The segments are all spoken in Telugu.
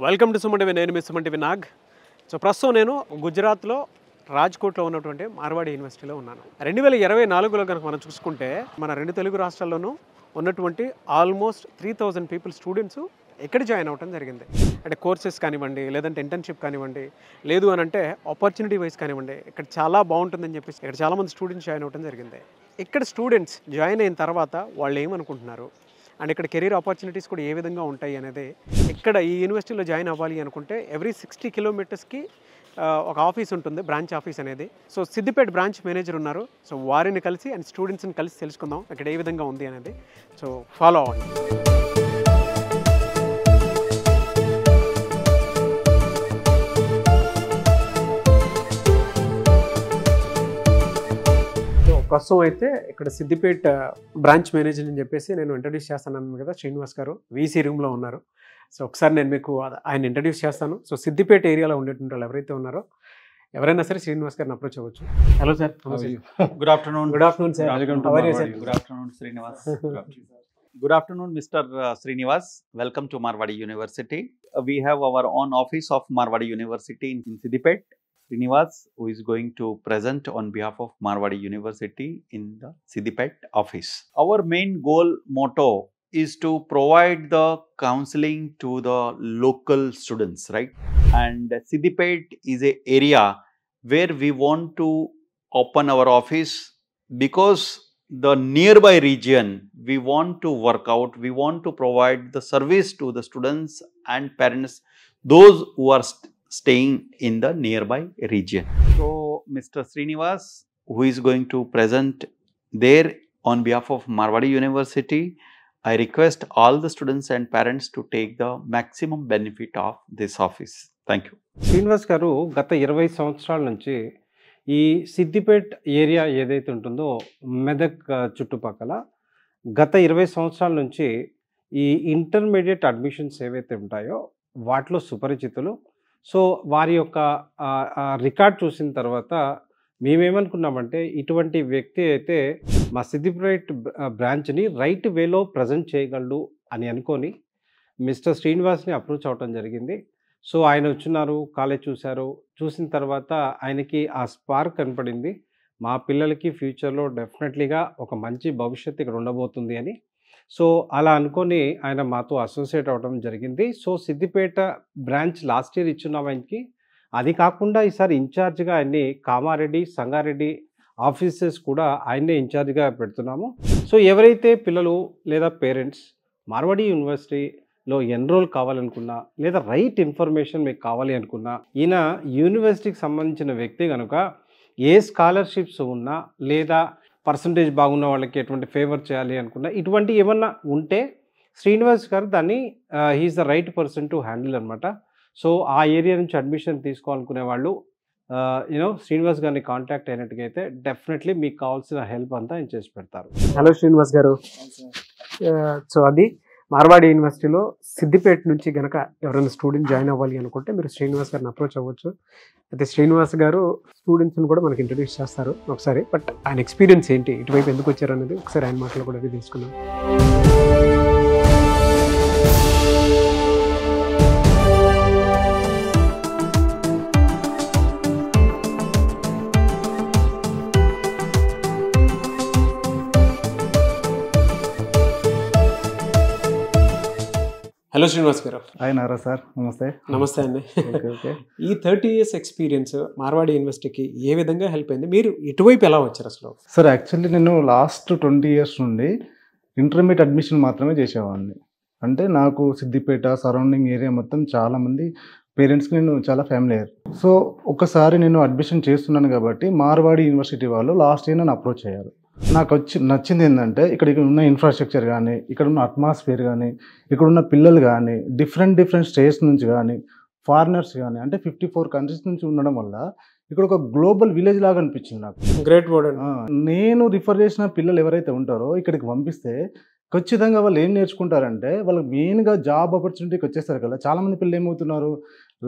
Welcome to Suman TV. నేను మీ సుమన్ టీవీ నాగ్. సో ప్రస్తుతం నేను గుజరాత్లో రాజ్కోట్లో ఉన్నటువంటి మార్వాడి యూనివర్సిటీలో ఉన్నాను. 2024లో కనుక మనం చూసుకుంటే మన రెండు తెలుగు రాష్ట్రాల్లోనూ ఉన్నటువంటి ఆల్మోస్ట్ 3000 పీపుల్ స్టూడెంట్స్ ఎక్కడ జాయిన్ అవ్వడం జరిగింది. అంటే కోర్సెస్ కానివ్వండి, లేదంటే ఇంటర్న్షిప్ కానివ్వండి, లేదు అని అంటే ఆపర్చునిటీ వైజ్ కానివ్వండి, ఇక్కడ చాలా బాగుంటుందని చెప్పేసి ఇక్కడ చాలామంది స్టూడెంట్స్ జాయిన్ అవ్వడం జరిగింది. ఇక్కడ స్టూడెంట్స్ జాయిన్ అయిన తర్వాత వాళ్ళు ఏమనుకుంటున్నారు అండ్ ఇక్కడ కెరీర్ ఆపర్చునిటీస్ కూడా ఏ విధంగా ఉంటాయి అనేది, ఇక్కడ ఈ యూనివర్సిటీలో జాయిన్ అవ్వాలి అనుకుంటే ఎవ్రీ 60 కిలోమీటర్స్కి ఒక ఆఫీస్ ఉంటుంది, బ్రాంచ్ ఆఫీస్ అనేది. సో సిద్దిపేట బ్రాంచ్ మేనేజర్ ఉన్నారు. సో వారిని కలిసి అండ్ స్టూడెంట్స్ని కలిసి తెలుసుకుందాం ఇక్కడ ఏ విధంగా ఉంది అనేది. సో ఫాలో అవ్వండి. ప్రస్తుతం అయితే ఇక్కడ సిద్దిపేట బ్రాంచ్ మేనేజర్ అని చెప్పేసి నేను ఇంట్రడ్యూస్ చేస్తాను కదా, శ్రీనివాస్ గారు వీసీ రూమ్లో ఉన్నారు. సో ఒకసారి నేను మీకు ఆయన ఇంట్రడ్యూస్ చేస్తాను. సో సిద్దిపేట ఏరియాలో ఉండేటువంటి వాళ్ళు ఎవరైతే ఉన్నారో ఎవరైనా సరే శ్రీనివాస్ గారిని అప్రోచ్ అవ్వచ్చు. Hello sir. Good afternoon. Good afternoon sir. How are you, sir? Good afternoon, Srinivas. Good afternoon, Mr. Srinivas. Welcome to Marwadi University. We have our own office of Marwadi University in Siddipet. Srinivas, who is going to present on behalf of Marwadi University in the Siddipet office. Our main goal motto is to provide the counseling to the local students, right? And Siddipet is an area where we want to open our office because the nearby region we want to work out, we want to provide the service to the students and parents, those who are staying in the nearby region. So Mr. Srinivas, who is going to present there on behalf of Marwadi University, I request all the students and parents to take the maximum benefit of this office. Thank you. Srinivas గారు గత 20 సంవత్సరాల నుంచి ఈ సిద్దిపేట్ ఏరియా ఏదైతే ఉంటుందో మెదక్ చుట్టుపక్కల గత 20 సంవత్సరాల నుంచి ఈ ఇంటర్మీడియట్ అడ్మిషన్స్ ఏవైతే ఉంటాయో వాటిలో సుపరిచితులు. సో వారి యొక్క రికార్డ్ చూసిన తర్వాత మేమేమనుకున్నామంటే ఇటువంటి వ్యక్తి అయితే మా సిద్దిపేట్ బ్రాంచ్ని రైట్ వేలో ప్రజెంట్ చేయగలడు అని అనుకొని మిస్టర్ శ్రీనివాస్ని అప్రోచ్ అవ్వటం జరిగింది. సో ఆయన వచ్చినారు, కాలేజ్ చూశారు, చూసిన తర్వాత ఆయనకి ఆ స్పార్క్ కనపడింది. మా పిల్లలకి ఫ్యూచర్లో డెఫినెట్లీగా ఒక మంచి భవిష్యత్తు ఇక్కడ ఉండబోతుంది అని. సో అలా అనుకొని ఆయన మాతో అసోసియేట్ అవ్వడం జరిగింది. So Siddipet branch last year ఇచ్చున్నాం ఆయనకి. అది కాకుండా ఈసారి ఇన్ఛార్జ్గా ఆయన్ని కామారెడ్డి, సంగారెడ్డి ఆఫీసెస్ కూడా ఆయన్నే ఇన్ఛార్జ్గా పెడుతున్నాము. సో ఎవరైతే పిల్లలు లేదా పేరెంట్స్ మార్వాడి యూనివర్సిటీలో ఎన్రోల్ కావాలనుకున్నా లేదా రైట్ ఇన్ఫర్మేషన్ మీకు కావాలి అనుకున్నా, ఈయన యూనివర్సిటీకి సంబంధించిన వ్యక్తి కనుక ఏ స్కాలర్షిప్స్ ఉన్నా లేదా పర్సంటేజ్ బాగున్న వాళ్ళకి ఎటువంటి ఫేవర్ చేయాలి అనుకున్నా, ఇటువంటి ఏమన్నా ఉంటే శ్రీనివాస్ గారు దాన్ని he is the right person to handle అనమాట. సో ఆ ఏరియా నుంచి అడ్మిషన్ తీసుకోవాలనుకునే వాళ్ళు శ్రీనివాస్ గారిని కాంటాక్ట్ అయినట్టుగైతే డెఫినెట్లీ మీకు కావాల్సిన హెల్ప్ అంతా ఆయన చేసి పెడతారు. హలో శ్రీనివాస్ గారు. సో అది మార్వాడి యూనివర్సిటీలో సిద్దిపేట నుంచి గనక ఎవరైనా స్టూడెంట్ జాయిన్ అవ్వాలి అనుకుంటే మీరు శ్రీనివాస్ గారిని అప్రోచ్ అవ్వచ్చు. అయితే శ్రీనివాస్ గారు స్టూడెంట్స్ని కూడా మనకి ఇంట్రడ్యూస్ చేస్తారు ఒకసారి. బట్ ఆయన ఎక్స్పీరియన్స్ ఏంటి, ఇటువైపు ఎందుకు వచ్చారు అనేది ఒకసారి ఆయన మాటలు కూడా తెలుసుకుందాం. హలో శ్రీనివాస్ గారు. అయినారా సార్? నమస్తే. నమస్తే అండి. ఓకే. ఈ 30 years ఎక్స్పీరియన్స్ మార్వాడి యూనివర్సిటీకి ఏ విధంగా హెల్ప్ అయింది? మీరు ఇటువైపు ఎలా వచ్చారు అసలు? సార్ యాక్చువల్లీ నేను లాస్ట్ 20 years నుండి ఇంటర్మీడియట్ అడ్మిషన్ మాత్రమే చేసేవాడిని. అంటే నాకు సిద్దిపేట సరౌండింగ్ ఏరియా మొత్తం చాలామంది పేరెంట్స్కి నేను చాలా ఫ్యామిలీయర్. సో ఒకసారి నేను అడ్మిషన్ చేస్తున్నాను కాబట్టి మార్వాడి యూనివర్సిటీ వాళ్ళు లాస్ట్ ఇయర్ నన్ను అప్రోచ్ అయ్యారు. నాకు నచ్చింది ఏంటంటే ఇక్కడ ఉన్న ఇన్ఫ్రాస్ట్రక్చర్ కానీ, ఇక్కడ ఉన్న అట్మాస్ఫియర్ కానీ, ఇక్కడ ఉన్న పిల్లలు కానీ, డిఫరెంట్ స్టేట్స్ నుంచి కానీ, ఫారినర్స్ కానీ, అంటే 54 కంట్రీస్ నుంచి ఉండడం వల్ల ఇక్కడ ఒక గ్లోబల్ విలేజ్ లాగా అనిపించింది నాకు. Great word. నేను రిఫర్ చేసిన పిల్లలు ఎవరైతే ఉంటారో ఇక్కడికి పంపిస్తే ఖచ్చితంగా వాళ్ళు ఏం నేర్చుకుంటారంటే వాళ్ళకి మెయిన్గా జాబ్ ఆపర్చునిటీకి వచ్చేస్తారు కదా. చాలామంది పిల్లలు ఏమవుతున్నారు,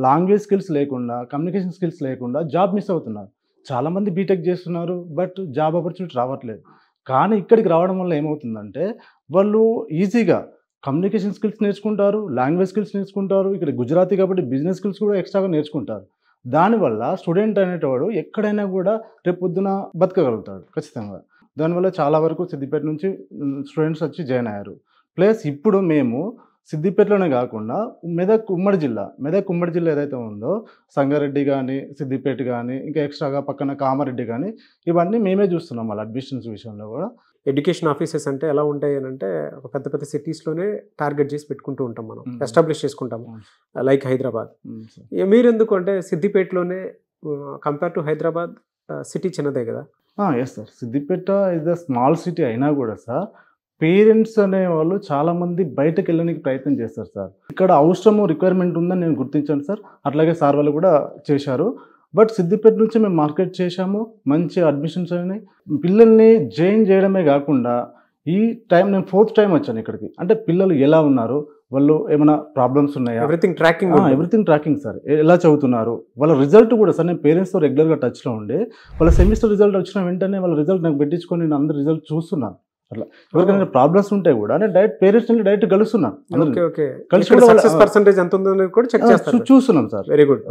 లాంగ్వేజ్ స్కిల్స్ లేకుండా, కమ్యూనికేషన్ స్కిల్స్ లేకుండా జాబ్ మిస్ అవుతున్నారు. చాలామంది బీటెక్ చేస్తున్నారు, బట్ జాబ్ ఆపర్చునిటీ రావట్లేదు. కానీ ఇక్కడికి రావడం వల్ల ఏమవుతుందంటే వాళ్ళు ఈజీగా కమ్యూనికేషన్ స్కిల్స్ నేర్చుకుంటారు, లాంగ్వేజ్ స్కిల్స్ నేర్చుకుంటారు, ఇక్కడ గుజరాతీ కాబట్టి బిజినెస్ స్కిల్స్ కూడా ఎక్స్ట్రాగా నేర్చుకుంటారు. దానివల్ల స్టూడెంట్ అనేటవాడు ఎక్కడైనా కూడా రేపు పొద్దున బతకగలుగుతాడు ఖచ్చితంగా. దానివల్ల చాలా వరకు సిద్దిపేట నుంచి స్టూడెంట్స్ వచ్చి జాయిన్ అయ్యారు. ప్లస్ ఇప్పుడు మేము సిద్దిపేటలోనే కాకుండా మెదక్ ఉమ్మడి జిల్లా ఏదైతే ఉందో సంగారెడ్డి కానీ, సిద్దిపేట కానీ, ఇంకా ఎక్స్ట్రాగా పక్కన కామారెడ్డి కానీ, ఇవన్నీ మేమే చూస్తున్నాం వాళ్ళ అడ్మిషన్స్ విషయంలో కూడా. ఎడ్యుకేషన్ ఆఫీసెస్ అంటే ఎలా ఉంటాయి అని అంటే ఒక పెద్ద పెద్ద సిటీస్లోనే టార్గెట్ చేసి పెట్టుకుంటూ ఉంటాం, మనం ఎస్టాబ్లిష్ చేసుకుంటాము, లైక్ హైదరాబాద్. మీరు ఎందుకు అంటే సిద్దిపేటలోనే కంపేర్ టు హైదరాబాద్ సిటీ చిన్నదే కదా? Yes sir, Siddipet is the small city అయినా కూడా సార్ పేరెంట్స్ అనేవాళ్ళు చాలామంది బయటకు వెళ్ళడానికి ప్రయత్నం చేస్తారు సార్. ఇక్కడ అవసరము రిక్వైర్మెంట్ ఉందని నేను గుర్తించాను సార్. అట్లాగే సార్ వాళ్ళు కూడా చేశారు. బట్ సిద్దిపేట నుంచి మేము మార్కెట్ చేశాము, మంచి అడ్మిషన్స్ అయినాయి. పిల్లల్ని జాయిన్ చేయడమే కాకుండా ఈ టైం నేను 4th టైం వచ్చాను ఇక్కడికి. అంటే పిల్లలు ఎలా ఉన్నారు, వాళ్ళు ఏమైనా ప్రాబ్లమ్స్ ఉన్నాయా, ఎవ్రీథింగ్ ట్రాకింగ్ సార్. ఎలా చదువుతున్నారు, వాళ్ళ రిజల్ట్ కూడా సార్. నేను పేరెంట్స్తో రెగ్యులర్గా టచ్లో ఉండి వాళ్ళ సెమిస్టర్ రిజల్ట్ వచ్చిన వెంటనే వాళ్ళ రిజల్ట్ నాకు పెట్టించుకొని నేను అందరి రిజల్ట్ చూస్తున్నాను. అట్లా ఎవరికైనా ప్రాబ్లమ్స్ ఉంటే కూడా నేను డైరెక్ట్ కలుస్తున్నాను, చూస్తున్నాం సార్. Very good.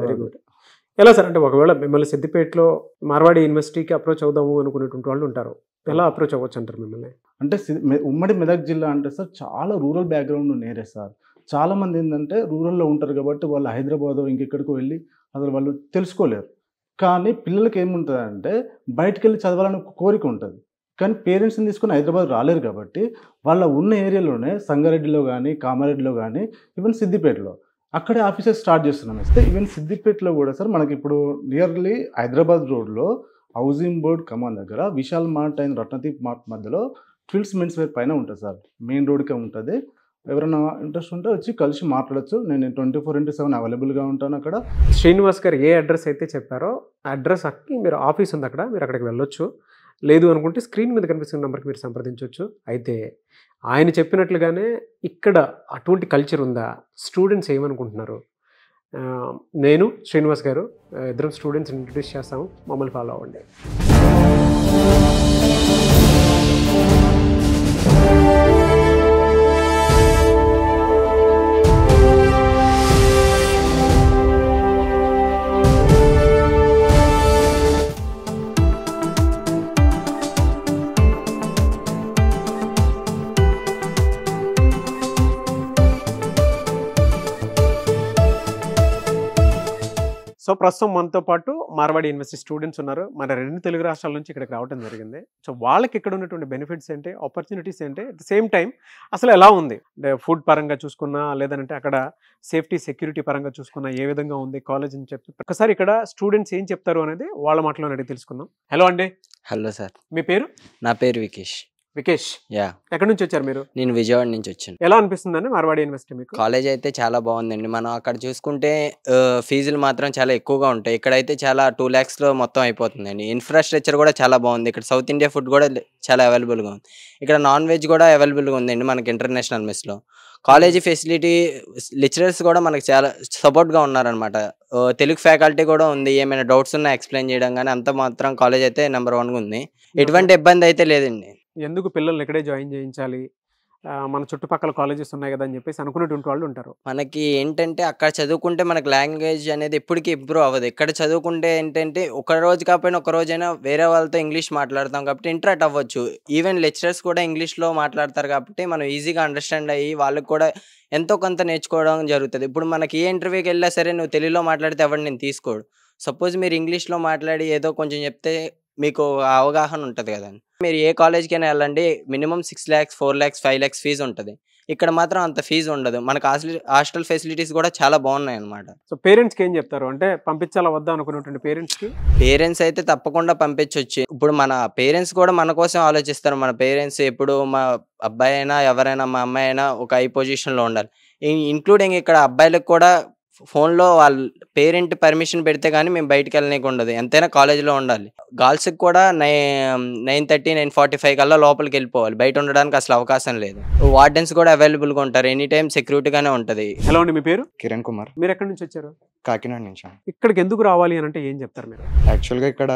ఎలా సార్ అంటే ఒకవేళ మిమ్మల్ని సిద్దిపేటలో మార్వాడి యూనివర్సిటీకి అప్రోచ్ అవుదాము అనుకునేటువంటి వాళ్ళు ఉంటారు, ఎలా అప్రోచ్ అవ్వచ్చు అంటారు మిమ్మల్ని? అంటే ఉమ్మడి మెదక్ జిల్లా అంటే సార్ చాలా రూరల్ బ్యాక్గ్రౌండ్ నేరే సార్. చాలామంది ఏంటంటే రూరల్లో ఉంటారు కాబట్టి వాళ్ళు హైదరాబాద్ ఇంకెక్కడికి వెళ్ళి అసలు వాళ్ళు తెలుసుకోలేరు. కానీ పిల్లలకి ఏముంటుందంటే బయటకు వెళ్ళి చదవాలని ఒక కోరిక ఉంటుంది. కానీ పేరెంట్స్ని తీసుకొని హైదరాబాద్ రాలేరు కాబట్టి వాళ్ళ ఉన్న ఏరియాలోనే సంగారెడ్డిలో కానీ, కామారెడ్డిలో కానీ, ఈవెన్ సిద్దిపేటలో అక్కడే ఆఫీసెస్ స్టార్ట్ చేస్తున్నాం. ఇస్తే ఈవెన్ సిద్దిపేటలో కూడా సార్ మనకి ఇప్పుడు నియర్లీ హైదరాబాద్ రోడ్లో హౌసింగ్ బోర్డ్ కమాన్ దగ్గర Vishal mart and Ratnadeep mart మధ్యలో ట్విల్స్ మెన్స్ వేర్ పైన ఉంటుంది సార్. మెయిన్ రోడ్కే ఉంటుంది. ఎవరైనా ఇంట్రెస్ట్ ఉంటే వచ్చి కలిసి మాట్లాడచ్చు. నేను 24/7 అవైలబుల్గా ఉంటాను అక్కడ. శ్రీనివాస్ గారు ఏ అడ్రస్ అయితే చెప్పారో ఆ అడ్రస్ అక్కి మీరు ఆఫీస్ ఉంది అక్కడ, మీరు అక్కడికి వెళ్ళొచ్చు. లేదు అనుకుంటే స్క్రీన్ మీద కనిపిస్తున్న నెంబర్కి మీరు సంప్రదించవచ్చు. అయితే ఆయన చెప్పినట్లుగానే ఇక్కడ అటువంటి కల్చర్ ఉందా, స్టూడెంట్స్ ఏమనుకుంటున్నారు? నేను శ్రీనివాస్ గారు ఇద్దరం స్టూడెంట్స్ ఇంట్రడ్యూస్ చేస్తాము, మమ్మల్ని ఫాలో అవ్వండి. సో ప్రస్తుతం మనతో పాటు మార్వాడి యూనివర్సిటీ స్టూడెంట్స్ ఉన్నారు. మన 2 తెలుగు రాష్ట్రాల నుంచి ఇక్కడికి రావడం జరిగింది. సో వాళ్ళకి ఇక్కడ ఉన్నటువంటి బెనిఫిట్స్ ఏంటి, ఆపర్చునిటీస్ ఏంటి, అట్ ద సేమ్ టైం అసలు ఎలా ఉంది, అంటే ఫుడ్ పరంగా చూసుకున్నా లేదంటే అక్కడ సేఫ్టీ సెక్యూరిటీ పరంగా చూసుకున్నా ఏ విధంగా ఉంది కాలేజ్ అని చెప్పి ఒకసారి ఇక్కడ స్టూడెంట్స్ ఏం చెప్తారు అనేది వాళ్ళ మాటలో అడిగి తెలుసుకుందాం. హలో అండి. Hello sir. మీ పేరు? నా పేరు వికేష్. వికేష్, యా. ఎక్కడి నుంచి వచ్చారు మీరు? నేను విజయవాడ నుంచి వచ్చాను. ఎలా అనిపిస్తుందండి మార్వాడి యూనివర్సిటీ మీకు? కాలేజ్ అయితే చాలా బాగుందండి. మనం అక్కడ చూసుకుంటే ఫీజులు మాత్రం చాలా ఎక్కువగా ఉంటాయి. ఇక్కడైతే చాలా 2 lakhsలో మొత్తం అయిపోతుందండి. ఇన్ఫ్రాస్ట్రక్చర్ కూడా చాలా బాగుంది. ఇక్కడ సౌత్ ఇండియా ఫుడ్ కూడా చాలా అవైలబుల్గా ఉంది. ఇక్కడ నాన్ వెజ్ కూడా అవైలబుల్గా ఉందండి మనకి ఇంటర్నేషనల్ మెస్లో. కాలేజీ ఫెసిలిటీ, లెక్చరర్స్ కూడా మనకు చాలా సపోర్ట్గా ఉన్నారనమాట. తెలుగు ఫ్యాకల్టీ కూడా ఉంది. ఏమైనా డౌట్స్ ఉన్నా ఎక్స్ప్లెయిన్ చేయడం కానీ అంత మాత్రం కాలేజ్ అయితే నెంబర్ 1గా ఉంది. ఎటువంటి ఇబ్బంది అయితే లేదండి. ఎందుకు పిల్లల్ని ఇక్కడే జాయిన్ చేయించాలి, మన చుట్టుపక్కల కాలేజెస్ ఉన్నాయి కదా అని చెప్పేసి అనుకునేటువంటి వాళ్ళు ఉంటారు. మనకి ఏంటంటే అక్కడ చదువుకుంటే మనకి లాంగ్వేజ్ అనేది ఎప్పటికీ ఇంప్రూవ్ అవ్వదు. ఇక్కడ చదువుకుంటే ఏంటంటే ఒక రోజు కాకపోయినా ఒక రోజైనా వేరే వాళ్ళతో ఇంగ్లీష్ మాట్లాడతాం కాబట్టి ఇంటరాక్ట్ అవ్వచ్చు. ఈవెన్ లెక్చరర్స్ కూడా ఇంగ్లీష్లో మాట్లాడతారు కాబట్టి మనం ఈజీగా అండర్స్టాండ్ అయ్యి వాళ్ళకి కూడా ఎంతో కొంత నేర్చుకోవడం జరుగుతుంది. ఇప్పుడు మనకి ఏ ఇంటర్వ్యూకి వెళ్ళినా సరే నువ్వు తెలుగులో మాట్లాడితే ఎవరు నేను తీసుకోడు. సపోజ్ మీరు ఇంగ్లీష్లో మాట్లాడి ఏదో కొంచెం చెప్తే మీకు అవగాహన ఉంటుంది కదండి. మీరు ఏ కాలేజ్కైనా వెళ్ళండి, minimum 6 lakhs, 4 lakhs, 5 lakhs fees ఉంటుంది. ఇక్కడ మాత్రం అంత ఫీజు ఉండదు. మనకు హాస్టల్ ఫెసిలిటీస్ కూడా చాలా బాగున్నాయి అన్నమాట. సో పేరెంట్స్కి ఏం చెప్తారు, అంటే పంపించాలా వద్దా అనుకున్నటువంటి పేరెంట్స్ అయితే తప్పకుండా పంపించవచ్చు. ఇప్పుడు మన పేరెంట్స్ కూడా మన కోసం ఆలోచిస్తారు. మన పేరెంట్స్ ఎప్పుడు మా అబ్బాయి అయినా ఎవరైనా మా అమ్మాయి అయినా ఒక హై పొజిషన్లో ఉండాలి. ఇంక్లూడింగ్ ఇక్కడ అబ్బాయిలకు కూడా ఫోన్లో వాళ్ళ పేరెంట్ పర్మిషన్ పెడితే కానీ మేము బయటకు వెళ్ళనీకి ఉండదు. ఎంతైనా కాలేజీలో ఉండాలి. గర్ల్స్కి కూడా 9:30, 9:45 కల్లా లోపలికి వెళ్ళిపోవాలి. బయట ఉండడానికి అసలు అవకాశం లేదు. వార్డెన్స్ కూడా అవైలబుల్గా ఉంటారు. ఎనీ టైం సెక్యూరిటీగానే ఉంటుంది. హలో అండి, మీ పేరు? కిరణ్ కుమార్. మీరు ఎక్కడి నుంచి వచ్చారు? కాకినాడ నుంచి. ఇక్కడికి ఎందుకు రావాలి అని అంటే ఏం చెప్తారు మీరు? యాక్చువల్గా ఇక్కడ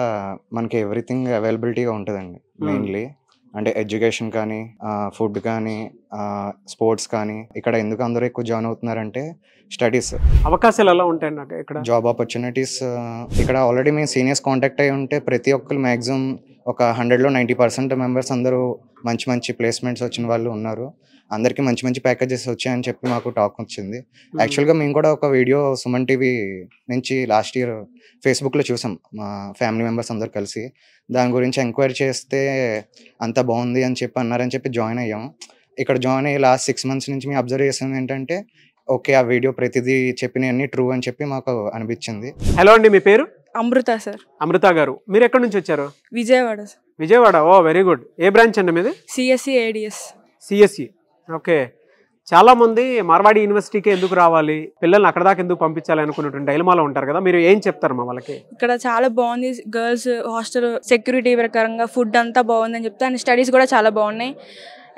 మనకి ఎవ్రీథింగ్ అవైలబిలిటీగా ఉంటుందండి. మెయిన్లీ అంటే ఎడ్యుకేషన్ కానీ, ఫుడ్ కానీ, స్పోర్ట్స్ కానీ. ఇక్కడ ఎందుకు అందరూ ఎక్కువ జాయిన్ అవుతున్నారంటే స్టడీస్, అవకాశాలు ఎలా ఉంటాయి నాకు ఇక్కడ? Job opportunities. ఇక్కడ ఆల్రెడీ మేము సీనియర్స్ కాంటాక్ట్ అయ్యి ఉంటే ప్రతి ఒక్కరు మ్యాక్సిమం ఒక 100లో 90% మెంబర్స్ అందరూ మంచి మంచి ప్లేస్మెంట్స్ వచ్చిన వాళ్ళు ఉన్నారు. అందరికీ మంచి మంచి ప్యాకేజెస్ వచ్చాయని చెప్పి మాకు టాక్ వచ్చింది. యాక్చువల్గా మేము కూడా ఒక వీడియో సుమన్ టీవీ నుంచి లాస్ట్ ఇయర్ ఫేస్బుక్లో చూసాం, మా ఫ్యామిలీ మెంబర్స్ అందరు కలిసి. దాని గురించి ఎంక్వైరీ చేస్తే అంత బాగుంది అని చెప్పి అన్నారని చెప్పి జాయిన్ అయ్యాం. ఇక్కడ జాయిన్ అయ్యి లాస్ట్ 6 months నుంచి మేము అబ్జర్వ్ చేసింది ఏంటంటే ఓకే, ఆ వీడియో ప్రతిదీ చెప్పినవన్నీ ట్రూ అని చెప్పి మాకు అనిపించింది. హలో అండి, మీ పేరు? అమృత సార్. అమృత గారు, మీరు ఎక్కడి నుంచి వచ్చారు? Vijayawada sir. Vijayawada. Oh very good. ఏ బ్రాంచ్ అండి మీది? CSC ADS. సిఎస్సి. ఓకే. చాలా మంది మార్వాడి యూనివర్సిటీకి ఎందుకు రావాలి, పిల్లల్ని అక్కడ దాకా ఎందుకు పంపించాలి అనుకున్నటువంటి డైలమాలో ఉంటారు కదా, మీరు ఏం చెప్తారు మా వాళ్ళకి? ఇక్కడ చాలా బాగుంది, గర్ల్స్ హాస్టల్ సెక్యూరిటీ ప్రకారంగా ఫుడ్ అంతా బాగుందని చెప్తే, అండ్ స్టడీస్ కూడా చాలా బాగున్నాయి.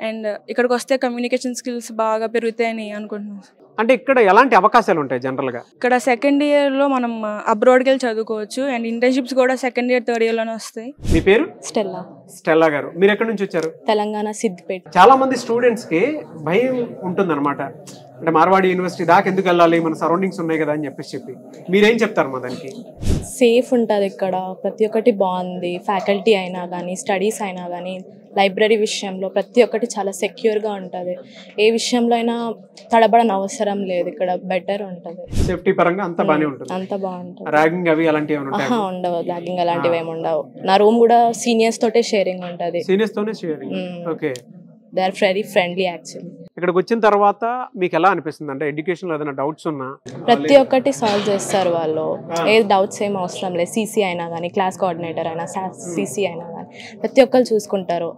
అండ్ ఇక్కడికి వస్తే కమ్యూనికేషన్ స్కిల్స్ బాగా పెరుగుతాయని అనుకుంటున్నాను. అంటే ఇక్కడ ఎలాంటి అవకాశాలు ఉంటాయి జనరల్గా? ఇక్కడ సెకండ్ ఇయర్లో మనం అబ్రాడ్కి వెళ్ళి చదువుకోవచ్చు, అండ్ ఇంటర్న్షిప్స్ కూడా సెకండ్ ఇయర్ థర్డ్ ఇయర్లోనే వస్తాయి. మీ పేరు? స్టెల్లా. స్టెల్లా గారు, మీరు ఎక్కడి నుంచి వచ్చారు? తెలంగాణ, సిద్దిపేట. చాలా మంది స్టూడెంట్స్ కి భయం ఉంటుంది అనమాట, అంటే మార్వాడి యూనివర్సిటీ దాకా ఎందుకు వెళ్ళాలి, మన సరౌండింగ్స్ ఉన్నాయి కదా అని చెప్పి మీరేం చెప్తారు మా దానికి? సేఫ్ ఉంటుంది ఇక్కడ, ప్రతి ఒక్కటి బాగుంది. ఫ్యాకల్టీ అయినా కానీ, స్టడీస్ అయినా కానీ, లైబ్రరీ విషయంలో ప్రతి ఒక్కటి చాలా సెక్యూర్గా ఉంటుంది. ఏ విషయంలో అయినా తడబడని అవసరం లేదు, ఇక్కడ బెటర్ ఉంటుంది. సేఫ్టీ పరంగా అంత బాగానే ఉంటుంది. అంత బాగుంటుంది. ర్యాగింగ్ అవి అలాంటివి ఉండవు, ర్యాగింగ్ అలాంటివి ఏమి ఉండవు. నా రూమ్ కూడా సీనియర్స్ తోటే షేరింగ్ ఉంటుంది. సీనియర్స్ తోనే sharing. Okay. They are very friendly actually. ఇక్కడికి వచ్చిన తర్వాత మీకు ఎలా అనిపిస్తుంది, అంటే ఎడ్యుకేషన్ లో ఏదైనా డౌట్స్ ఉన్నా ప్రతి ఒక్కటి సాల్వ్ చేస్తారు వాళ్ళు. ఏ డౌట్స్ ఏం అవసరం లేదు. సీసీ అయినా కానీ, క్లాస్ కోఆర్డినేటర్ అయినా, సీసీ అయినా కానీ ప్రతి ఒక్కరు చూసుకుంటారు.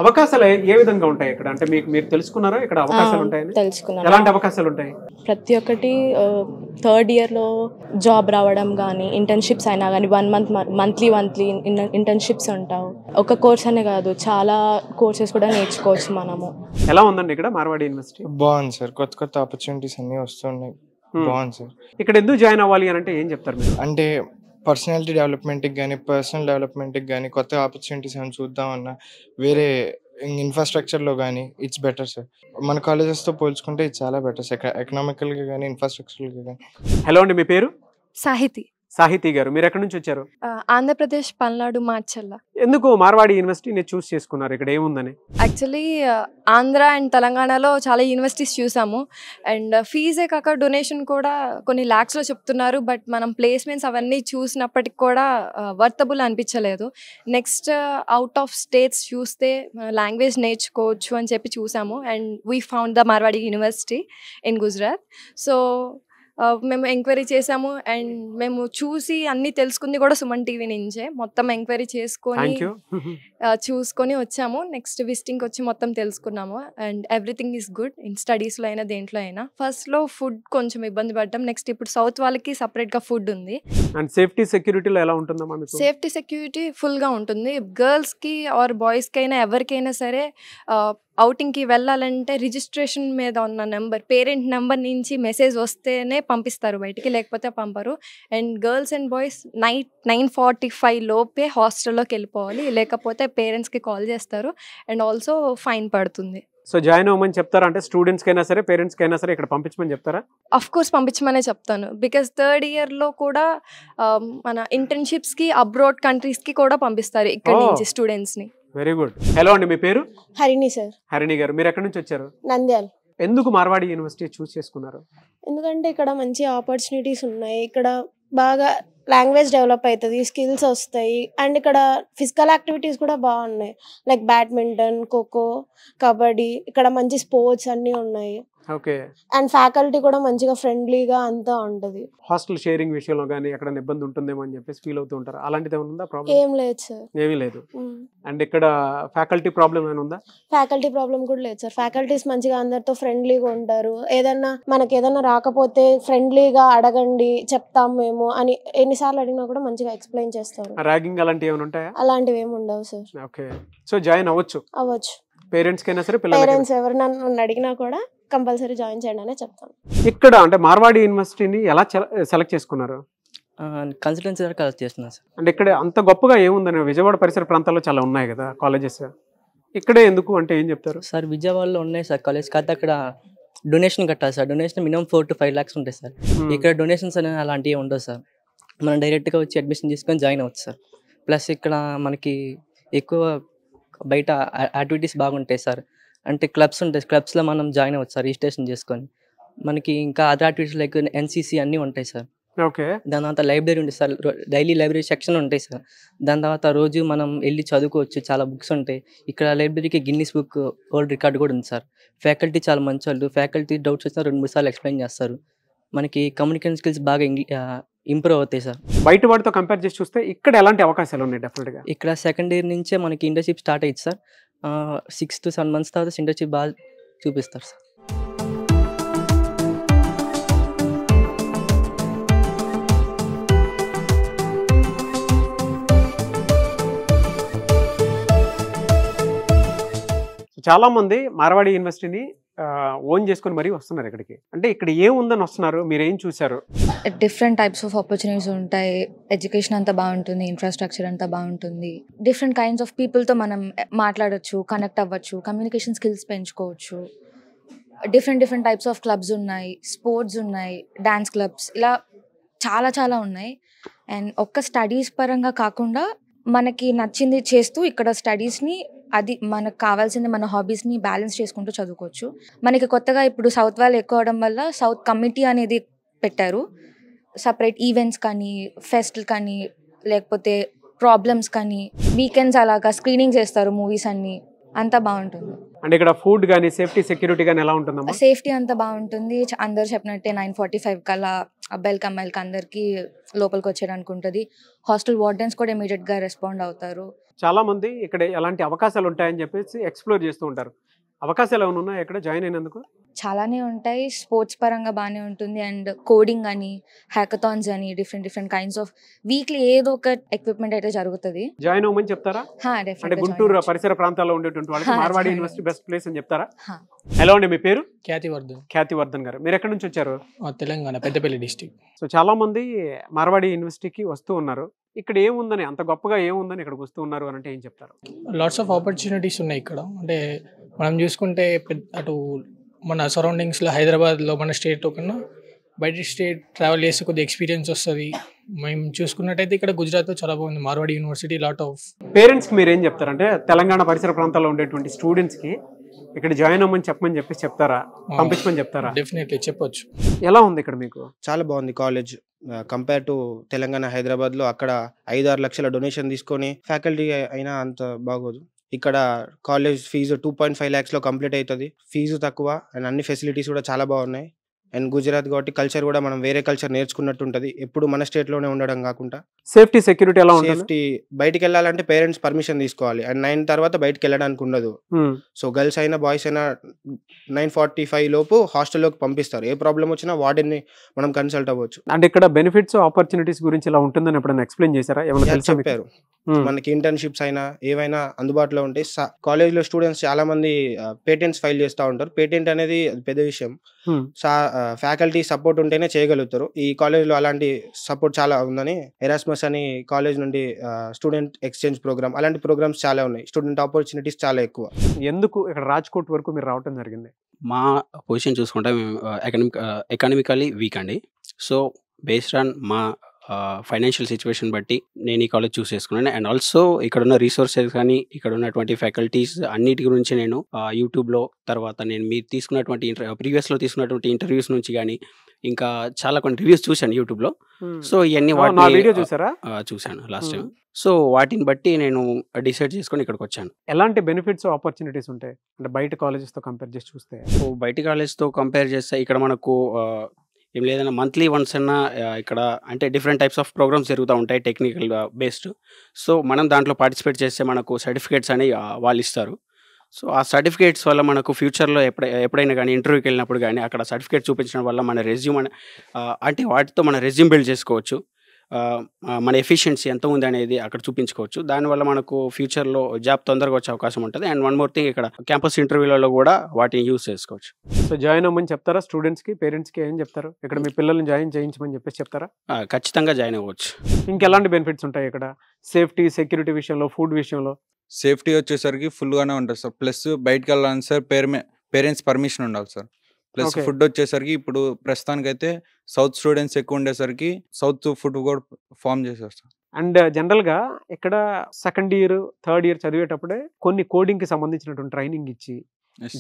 అవకాశాలు ఏ విధంగా ఉంటాయి ఇక్కడ, అంటే మీరు తెలుసుకున్నారా ఇక్కడ అవకాశాలు ఉంటాయని? తెలుసుకున్నాను. ఎలాంటి అవకాశాలు ఉంటాయి? ప్రతి ఒక్కటి థర్డ్ ఇయర్లో జాబ్ రావడం కానీ, ఇంటర్న్షిప్స్ అయినా కానీ, 1 month మంత్లీ ఇంటర్న్షిప్స్ ఉంటావు. ఒక కోర్స్ అనే కాదు, చాలా కోర్సెస్ కూడా నేర్చుకోవచ్చు మనము. ఎలా ఉందండి ఇక్కడ మార్వాడి యూనివర్సిటీ? బాగుంది సార్, కొత్త కొత్త ఆపర్చునిటీస్ అన్నీ వస్తున్నాయి. బాగుంది సార్. ఇక్కడ ఎందుకు జాయిన్ అవ్వాలి అని అంటే ఏం చెప్తారు మీరు? అంటే పర్సనాలిటీ డెవలప్మెంట్కి కానీ, పర్సనల్ డెవలప్మెంట్కి కానీ, కొత్త ఆపర్చునిటీస్ ఏమైనా చూద్దామన్నా వేరే ఇన్ఫ్రాస్ట్రక్చర్లో కానీ ఇట్స్ బెటర్ సార్. మన కాలేజెస్తో పోల్చుకుంటే ఇది చాలా బెటర్ సార్, ఎకనామికల్గా కానీ, ఇన్ఫ్రాస్ట్రక్చర్గా కానీ. హలో అండి, మీ పేరు? సాహితి. సాహితి గారు, మీరు ఎక్కడి నుంచి వచ్చారు? ఆంధ్రప్రదేశ్, పల్నాడు, మార్చల్ల. ఎందుకు మార్వాడి యూనివర్సిటీని చూస్ చేసుకున్నారు, ఇక్కడ ఏముందని? యాక్చువల్లీ ఆంధ్ర అండ్ తెలంగాణలో చాలా యూనివర్సిటీస్ చూసాము, అండ్ ఫీజే కాక డొనేషన్ కూడా కొన్ని ల్యాక్స్లో చెప్తున్నారు. బట్ మనం ప్లేస్మెంట్స్ అవన్నీ చూసినప్పటికి కూడా వర్తబుల్ అనిపించలేదు. నెక్స్ట్ అవుట్ ఆఫ్ స్టేట్స్ చూస్తే లాంగ్వేజ్ నేర్చుకోవచ్చు అని చెప్పి చూసాము, and we found the Marwadi university in Gujarat. So మేము ఎంక్వైరీ చేసాము, అండ్ మేము చూసి అన్నీ తెలుసుకుంది కూడా సుమన్ టీవీ నుంచే. మొత్తం ఎంక్వైరీ చేసుకొని చూసుకొని వచ్చాము. నెక్స్ట్ విజిటింగ్కి వచ్చి మొత్తం తెలుసుకున్నాము, and everything is good in స్టడీస్లో అయినా దేంట్లో అయినా. ఫస్ట్లో ఫుడ్ కొంచెం ఇబ్బంది పడ్డాం. నెక్స్ట్ ఇప్పుడు సౌత్ వాళ్ళకి సపరేట్గా ఫుడ్ ఉంది. అండ్ సేఫ్టీ సెక్యూరిటీలో ఎలా ఉంటుందమ్మా మీకు? సేఫ్టీ సెక్యూరిటీ ఫుల్గా ఉంటుంది. గర్ల్స్కి ఆర్ బాయ్స్కి అయినా ఎవరికైనా సరే అవుటింగ్కి వెళ్ళాలంటే రిజిస్ట్రేషన్ మీద ఉన్న నెంబర్, పేరెంట్ నెంబర్ నుంచి మెసేజ్ వస్తేనే పంపిస్తారు బయటికి, లేకపోతే పంపరు. And girls and boys night 9:45 లోపే హాస్టల్లోకి వెళ్ళిపోవాలి, లేకపోతే పేరెంట్స్కి కాల్ చేస్తారు, అండ్ ఆల్సో ఫైన్ పడుతుంది. సో జాయిన్ అవ్వమని చెప్తారా, అంటే స్టూడెంట్స్కి అయినా సరే పేరెంట్స్కి అయినా సరే ఇక్కడ పంపించమని చెప్తారా? అఫ్ కోర్స్ పంపించమనే చెప్తాను. బికాస్ థర్డ్ ఇయర్లో కూడా మన ఇంటర్న్షిప్స్కి అబ్రాడ్ కంట్రీస్కి కూడా పంపిస్తారు ఇక్కడ నుంచి స్టూడెంట్స్ని. Very good. హలో అండి, మీ పేరు? హరిణి సార్. హరిణి గారు, మీరు ఎక్కడి నుంచి వచ్చారు? నంద్యాల. ఎందుకు మార్వాడి యూనివర్సిటీ చూస్ చేసుకున్నారు? ఎందుకంటే ఇక్కడ మంచి ఆపర్చునిటీస్ ఉన్నాయి, ఇక్కడ బాగా లాంగ్వేజ్ డెవలప్ అవుతుంది, స్కిల్స్ వస్తాయి, అండ్ ఇక్కడ ఫిజికల్ యాక్టివిటీస్ కూడా బాగున్నాయి, లైక్ బ్యాడ్మింటన్, ఖోఖో, కబడ్డీ. ఇక్కడ మంచి స్పోర్ట్స్ అన్నీ ఉన్నాయి. ఓకే. అండ్ ఫ్యాకల్టీ కూడా మంచిగా ఫ్రెండ్లీగా అంతా ఉంటుంది. హాస్టల్ షేరింగ్ విషయంలో కానీ ఎక్కడ ఇబ్బంది ఉంటుందేమో అని చెప్పేసి ఫీల్ అవుతూ ఉంటారు, అలాంటిది ఏమైనా ఉందా ప్రాబ్లం? ఏం లేదు సార్. ఏమీ లేదు. అండ్ ఇక్కడ ఫ్యాకల్టీ ప్రాబ్లం ఏమైనా ఉందా? ఫ్యాకల్టీ ప్రాబ్లం కూడా లేదు సార్. ఫ్యాకల్టీస్ మంచిగా అందరితో ఫ్రెండ్లీగా ఉంటారు. మనకి ఏదైనా రాకపోతే ఫ్రెండ్లీగా అడగండి, చెప్తాం మేము అని ఎన్నిసార్లు అడిగినా కూడా మంచిగా ఎక్స్ప్లెయిన్ చేస్తారు. ర్యాగింగ్ అలాంటివి ఏమైనా ఉంటాయా? అలాంటివి ఏమి ఉండవు సార్. ఓకే. సో జాయిన్ అవ్వచ్చు. పేరెంట్స్ కైనా సరే, పేరెంట్స్ ఎవరైనా నన్ను అడిగినా కూడా కంపల్సరీ జాయిన్ చేయండి అనే చెప్తాను. ఇక్కడ అంటే మార్వాడి యూనివర్సిటీని ఎలా సెలెక్ట్ చేసుకున్నారు? కన్సల్టెన్సీ ద్వారా కలెక్ట్ చేస్తున్నాను సార్. అంటే ఇక్కడ అంత గొప్పగా ఏముందని, విజయవాడ పరిసర ప్రాంతాల్లో చాలా ఉన్నాయి కదా కాలేజెస్, ఇక్కడే ఎందుకు అంటే ఏం చెప్తారు? సార్ విజయవాడలో ఉన్నాయి సార్ కాలేజ్, కాకపోతే అక్కడ డొనేషన్ కట్టాలి sir. Donation minimum 4 to 5 lakhs ఉంటాయి సార్. ఇక్కడ డొనేషన్స్ అనేవి అలాంటివి ఉండవు సార్. మనం డైరెక్ట్గా వచ్చి అడ్మిషన్ తీసుకొని జాయిన్ అవ్వచ్చు సార్. ప్లస్ ఇక్కడ మనకి ఎక్కువ బయట యాక్టివిటీస్ బాగుంటాయి సార్. అంటే క్లబ్స్ ఉంటాయి, క్లబ్స్లో మనం జాయిన్ అవ్వచ్చు సార్ రిజిస్ట్రేషన్ చేసుకొని. మనకి ఇంకా అదర్ యాక్టివిటీస్ లైక్ ఎన్సీసీ అన్నీ ఉంటాయి సార్. ఓకే. దాని తర్వాత లైబ్రరీ ఉంటుంది సార్, డైలీ లైబ్రరీ సెక్షన్ ఉంటాయి సార్. దాని తర్వాత రోజు మనం వెళ్ళి చదువుకోవచ్చు, చాలా బుక్స్ ఉంటాయి. ఇక్కడ లైబ్రరీకి గిన్నిస్ బుక్ వరల్డ్ రికార్డ్ కూడా ఉంది సార్. ఫ్యాకల్టీ చాలా మంచి వాళ్ళు, ఫ్యాకల్టీ డౌట్స్ వచ్చినా 2-3 సార్లు ఎక్స్ప్లెయిన్ చేస్తారు. మనకి కమ్యూనికేషన్ స్కిల్స్ బాగా ఇంప్రూవ్ అవుతాయి సార్. బయట వాటితో కంపేర్ చేసి చూస్తే ఇక్కడ ఎలాంటి అవకాశాలు ఉన్నాయి? డెఫినెట్గా ఇక్కడ సెకండ్ ఇయర్ నుంచే మనకి ఇంటర్న్షిప్ స్టార్ట్ అయ్యింది సార్. 6 to 7 months తర్వాత ఇంటర్న్షిప్ బాగా చూపిస్తారు సార్. చాలా మంది మార్వాడి యూనివర్సిటీని ఓన్ చేసుకొని మరీ వస్తున్నారు ఇక్కడికి. అంటే ఇక్కడ ఏముందని వస్తున్నారు, మీరు ఏం చూసారు? డిఫరెంట్ టైప్స్ ఆఫ్ ఆపర్చునిటీస్ ఉంటాయి. ఎడ్యుకేషన్ అంతా బాగుంటుంది, ఇన్ఫ్రాస్ట్రక్చర్ అంతా బాగుంటుంది. డిఫరెంట్ కైండ్స్ ఆఫ్ పీపుల్తో మనం మాట్లాడచ్చు, కనెక్ట్ అవ్వచ్చు, కమ్యూనికేషన్ స్కిల్స్ పెంచుకోవచ్చు. డిఫరెంట్ టైప్స్ ఆఫ్ క్లబ్స్ ఉన్నాయి, స్పోర్ట్స్ ఉన్నాయి, డాన్స్ క్లబ్స్, ఇలా చాలా చాలా ఉన్నాయి. అండ్ ఒక్క స్టడీస్ పరంగా కాకుండా మనకి నచ్చింది చేస్తూ ఇక్కడ స్టడీస్ని, అది మనకు కావాల్సింది మన హాబీస్ని బ్యాలెన్స్ చేసుకుంటూ చదువుకోవచ్చు. మనకి కొత్తగా ఇప్పుడు సౌత్ వాల్ ఎక్కువ అవడం వల్ల సౌత్ కమిటీ అనేది పెట్టారు. సపరేట్ ఈవెంట్స్ కానీ, ఫెస్ట్లు కానీ, లేకపోతే ప్రాబ్లమ్స్ కానీ, వీకెండ్స్ అలాగా స్క్రీనింగ్ చేస్తారు మూవీస్ అన్నీ. అంతా బాగుంటుంది. అంటే ఇక్కడ ఫుడ్ కానీ సేఫ్టీ సెక్యూరిటీ కానీ ఎలా ఉంటుందమ్మా? సేఫ్టీ అంతా బాగుంటుంది. అందరు చెప్పినట్టే 9:45 కల్లా అబ్బాయిలకి అమ్మాయిలకి అందరికీ లోపలికి వచ్చేయడానికి ఉంటుంది. హాస్టల్ వార్డెన్స్ కూడా ఇమీడియట్గా రెస్పాండ్ అవుతారు. చాలా మంది ఇక్కడ ఎలాంటి అవకాశాలు ఉంటాయని చెప్పేసి ఎక్స్ప్లోర్ చేస్తూ ఉంటారు. అవకాశాలు ఏమైనా ఉన్నాయా ఇక్కడ జాయిన్ అయినందుకు? చాలానే ఉంటాయి. స్పోర్ట్స్ పరంగా బాగానే ఉంటుంది. అండ్ కోడింగ్ అని, హ్యాకథాన్స్ అని, డిఫరెంట్ కైండ్స్ ఆఫ్ వీక్లీ ఏదో ఒక ఎక్విప్మెంట్ అయితే జరుగుతుంది. జాయిన్ అవ్వమని చెప్తారా? అంటే గుంటూరు పరిసర ప్రాంతాల్లో ఉండేటువంటి వాళ్ళకి మార్వాడి యూనివర్సిటీ బెస్ట్ ప్లేస్ అని చెప్తారా? ఎలా ఉండే మీ పేరు? ఖ్యాతివర్ధన్ గారు. మీరు ఎక్కడి నుంచి వచ్చారు? తెలంగాణ, పెద్దపల్లి డిస్ట్రిక్ట్. సో చాలా మంది మార్వాడి యూనివర్సిటీకి వస్తూ ఉన్నారు. ఇక్కడ ఏముందని, అంత గొప్పగా ఏముందని ఇక్కడికి వస్తూ ఉన్నారు అని అంటే ఏం చెప్తారు? లాట్స్ ఆఫ్ ఆపర్చునిటీస్ ఉన్నాయి ఇక్కడ. అంటే మనం చూసుకుంటే అటు మన సరౌండింగ్స్లో హైదరాబాద్లో మన స్టేట్ కన్నా బయట స్టేట్ ట్రావెల్ చేస్తే కొద్దిగా ఎక్స్పీరియన్స్ వస్తుంది. మేము చూసుకున్నట్టయితే ఇక్కడ గుజరాత్లో చాలా బాగుంది మార్వాడి యూనివర్సిటీ. లాట్ ఆఫ్ పేరెంట్స్కి మీరు ఏం చెప్తారు? అంటే తెలంగాణ పరిసర ప్రాంతాల్లో ఉండేటువంటి స్టూడెంట్స్కి ఇక్కడ జాయిన్ అవ్వమని చెప్పమని చెప్పేసి చెప్తారా, పంపించమని చెప్తారా? డెఫినెట్లీ చెప్పొచ్చు. ఎలా ఉంది ఇక్కడ మీకు? చాలా బాగుంది కాలేజ్ కంపేర్ టు తెలంగాణ, హైదరాబాద్లో అక్కడ 5-6 లక్షల డొనేషన్ తీసుకొని ఫ్యాకల్టీ అయినా అంత బాగోదు. ఇక్కడ కాలేజ్ ఫీజు 2.5 lakhs కంప్లీట్ అవుతుంది. ఫీజు తక్కువ అండ్ అన్ని ఫెసిలిటీస్ కూడా చాలా బాగున్నాయి. అండ్ గుజరాత్ కాబట్టి కల్చర్ కూడా మనం వేరే కల్చర్ నేర్చుకున్నట్టు ఉంటుంది, ఎప్పుడు మన స్టేట్లోనే ఉండడం కాకుండా. సేఫ్టీ సెక్యూరిటీ ఎలా ఉంటుంది? సేఫ్టీ బయటికి వెళ్ళాలంటే పేరెంట్స్ పర్మిషన్ తీసుకోవాలి. అండ్ 9 తర్వాత బయటకు వెళ్ళడానికి ఉండదు. సో గర్ల్స్ అయినా బాయ్స్ అయినా 9:45 లోపు హాస్టల్లోకి పంపిస్తారు. ఏ ప్రాబ్లం వచ్చినా వార్డెన్ని మనం కన్సల్ట్ అవ్వచ్చు. అంటే ఇక్కడ బెనిఫిట్స్ ఆపర్చునిటీస్ గురించి ఇలా ఉంటుందని ఎప్పుడైనా ఎక్స్ప్లెయిన్ చేశారా? చెప్పారు. మనకి ఇంటర్న్షిప్స్ అయినా ఏవైనా అందుబాటులో ఉంటాయి. కాలేజ్లో స్టూడెంట్స్ చాలా మంది పేటెంట్స్ ఫైల్ చేస్తూ ఉంటారు. పేటెంట్ అనేది పెద్ద విషయం. ఫ్యాకల్టీ సపోర్ట్ ఉంటేనే చేయగలుగుతారు. ఈ కాలేజ్లో అలాంటి సపోర్ట్ చాలా ఉందని ఎరాస్మస్ అని కాలేజ్ నుండి స్టూడెంట్ ఎక్స్చేంజ్ ప్రోగ్రామ్, అలాంటి ప్రోగ్రామ్స్ చాలా ఉన్నాయి. స్టూడెంట్ ఆపర్చునిటీస్ చాలా ఎక్కువ. ఎందుకు ఇక్కడ రాజ్కోట్ వరకు మీరు రావడం జరిగింది? మా పొజిషన్ చూసుకుంటే మేము ఎకనామికలీ వీక్ అండి. సో బేస్డ్ ఆన్ మా ఫైనాన్షియల్ సిచ్యువేషన్ బట్టి నేను ఈ కాలేజ్ చూస్ చేసుకున్నాను. అండ్ ఆల్సో ఇక్కడ ఉన్న రీసోర్సెస్ కానీ ఇక్కడ ఉన్నటువంటి ఫ్యాకల్టీస్ అన్నిటి గురించి నేను యూట్యూబ్లో, తర్వాత నేను మీరు తీసుకున్నటువంటి ప్రీవియస్లో తీసుకున్నటువంటి ఇంటర్వ్యూస్ నుంచి కానీ ఇంకా చాలా కొన్ని రివ్యూస్ చూశాను యూట్యూబ్లో. సో ఇవన్నీ చూశాను లాస్ట్ టైం. సో వాటిని బట్టి నేను డిసైడ్ చేసుకొని ఇక్కడికి వచ్చాను. ఎలాంటి బెనిఫిట్స్ ఆపర్చునిటీస్ ఉంటాయి అంటే బయట కాలేజెస్తో కంపేర్ చేసి చూస్తే? సో బయట కాలేజ్తో కంపేర్ చేస్తే ఇక్కడ మనకు ఏం లేదన్నా మంత్లీ వన్స్ అన్నా ఇక్కడ అంటే డిఫరెంట్ టైప్స్ ఆఫ్ ప్రోగ్రామ్స్ జరుగుతూ ఉంటాయి టెక్నికల్ బేస్డ్. సో మనం దాంట్లో పార్టిసిపేట్ చేస్తే మనకు సర్టిఫికేట్స్ అని వాళ్ళు ఇస్తారు. సో ఆ సర్టిఫికేట్స్ వల్ల మనకు ఫ్యూచర్లో ఎప్పుడైనా కానీ ఇంటర్వ్యూకి వెళ్ళినప్పుడు కానీ అక్కడ సర్టిఫికేట్ చూపించడం వల్ల మన రెజ్యూమ్ అంటే వాటితో మన రెజ్యూమ్ బిల్డ్ చేసుకోవచ్చు. మన ఎఫిషియన్సీ ఎంత ఉంది అనేది అక్కడ చూపించుకోవచ్చు. దానివల్ల మనకు ఫ్యూచర్లో జాబ్ తొందరగా వచ్చే అవకాశం ఉంటుంది. అండ్ వన్ మోర్ థింగ్, ఇక్కడ క్యాంపస్ ఇంటర్వ్యూలలో కూడా వాటిని యూజ్ చేసుకోవచ్చు. సో జాయిన్ అవ్వమని చెప్తారా? స్టూడెంట్స్కి, పేరెంట్స్కి ఏం చెప్తారు? ఇక్కడ మీ పిల్లల్ని జాయిన్ చేయించమని చెప్పేసి చెప్తారా? ఖచ్చితంగా జాయిన్ అవ్వచ్చు. ఇంకెలాంటి బెనిఫిట్స్ ఉంటాయి ఇక్కడ? సేఫ్టీ సెక్యూరిటీ విషయంలో, ఫుడ్ విషయంలో? సేఫ్టీ వచ్చేసరికి ఫుల్గానే ఉంటుంది సార్. ప్లస్ బయటకు వెళ్ళాలని సార్ పేరెంట్స్ పర్మిషన్ ఉండాలి సార్. Plus okay. ఫుడ్ వచ్చేసరికి ఇప్పుడు ప్రస్తుతానికైతే సౌత్ స్టూడెంట్స్ ఎక్కువ ఉండేసరికి సౌత్ ఫుడ్ కూడా ఫామ్ చేశారు సార్. అండ్ జనరల్గా ఇక్కడ సెకండ్ ఇయర్ థర్డ్ ఇయర్ చదివేటప్పుడే కొన్ని కోడింగ్కి సంబంధించినటువంటి ట్రైనింగ్ ఇచ్చి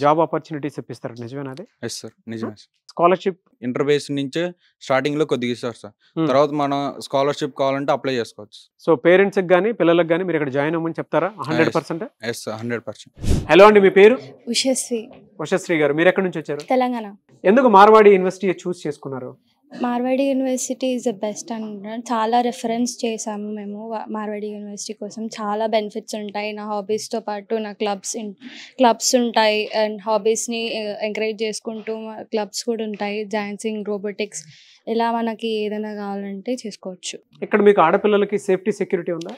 జాబ్ ఆపర్చునిటీస్ ఇప్పిస్తారు, నిజమేనా అది? ఎస్ సార్, నిజమే సార్. స్కాలర్షిప్ ఇంటర్బేస్ నుంచే స్టార్టింగ్లో కొద్దిగా ఇస్తారు సార్. తర్వాత మనం స్కాలర్షిప్ కావాలంటే అప్లై చేసుకోవచ్చు. సో పేరెంట్స్కి కానీ పిల్లలకు కానీ మీరు ఇక్కడ జాయిన్ అవ్వమని చెప్తారా 100%? Yes sir, 100%. హలో అండి, మీ పేరు? ఉషశ్రీ. ఉషశ్రీ గారు, మీరు ఎక్కడి నుంచి వచ్చారు? తెలంగాణ. ఎందుకు మార్వాడి యూనివర్సిటీ చూస్ చేసుకున్నారు? Marwadi university is the best అంటున్నాను. చాలా రెఫరెన్స్ చేసాము మేము మార్వాడి యూనివర్సిటీ కోసం. చాలా బెనిఫిట్స్ ఉంటాయి. నా హాబీస్తో పాటు నా క్లబ్స్ ఉంటాయి అండ్ హాబీస్ని ఎంకరేజ్ చేసుకుంటూ క్లబ్స్ కూడా ఉంటాయి. డాన్సింగ్, రోబోటిక్స్, ఇలా మనకి ఏదైనా కావాలంటే చేసుకోవచ్చు. ఇక్కడ మీకు ఆడపిల్లలకి సేఫ్టీ సెక్యూరిటీ ఉందా?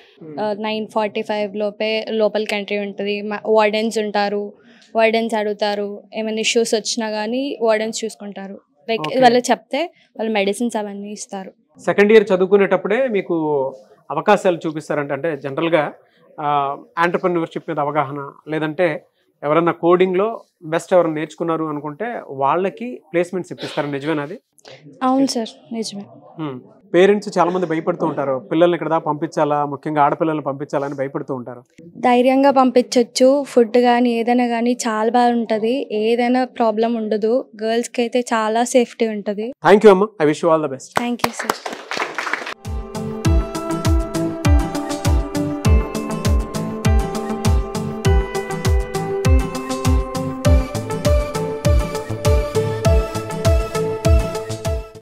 9:45 లోపలికి ఎంట్రీ ఉంటుంది. వార్డెన్స్ ఉంటారు, వార్డెన్స్ అడుగుతారు. ఏమైనా ఇష్యూస్ వచ్చినా కానీ వార్డెన్స్ చూసుకుంటారు. లైక్ వాళ్ళు చెప్తే వాళ్ళు మెడిసిన్స్ అవన్నీ ఇస్తారు. సెకండ్ ఇయర్ చదువుకునేటప్పుడే మీకు అవకాశాలు చూపిస్తారంటే, అంటే జనరల్గా ఆంటర్‌ప్రెన్యూర్‌షిప్ మీద అవగాహన, లేదంటే ఎవరన్నా కోడింగ్లో బెస్ట్ ఎవరైనా నేర్చుకున్నారు అనుకుంటే వాళ్ళకి ప్లేస్మెంట్స్ ఇప్పిస్తారు, నిజమేనా అది? అవును సార్, నిజమే. పేరెంట్స్ చాలా మంది భయపడుతూ ఉంటారు, పిల్లల్ని ఇక్కడ దాకా పంపించాలా, ముఖ్యంగా ఆడపిల్లల్ని పంపించాలా అని భయపడుతూ ఉంటారు. ధైర్యంగా పంపించవచ్చు. ఫుడ్ కానీ ఏదైనా కానీ చాలా బాగుంటుంది. ఏదైనా ప్రాబ్లం ఉండదు. గర్ల్స్కి అయితే చాలా సేఫ్టీ ఉంటుంది. థ్యాంక్ యూ అమ్మ, I wish you all the best. Thank you sir.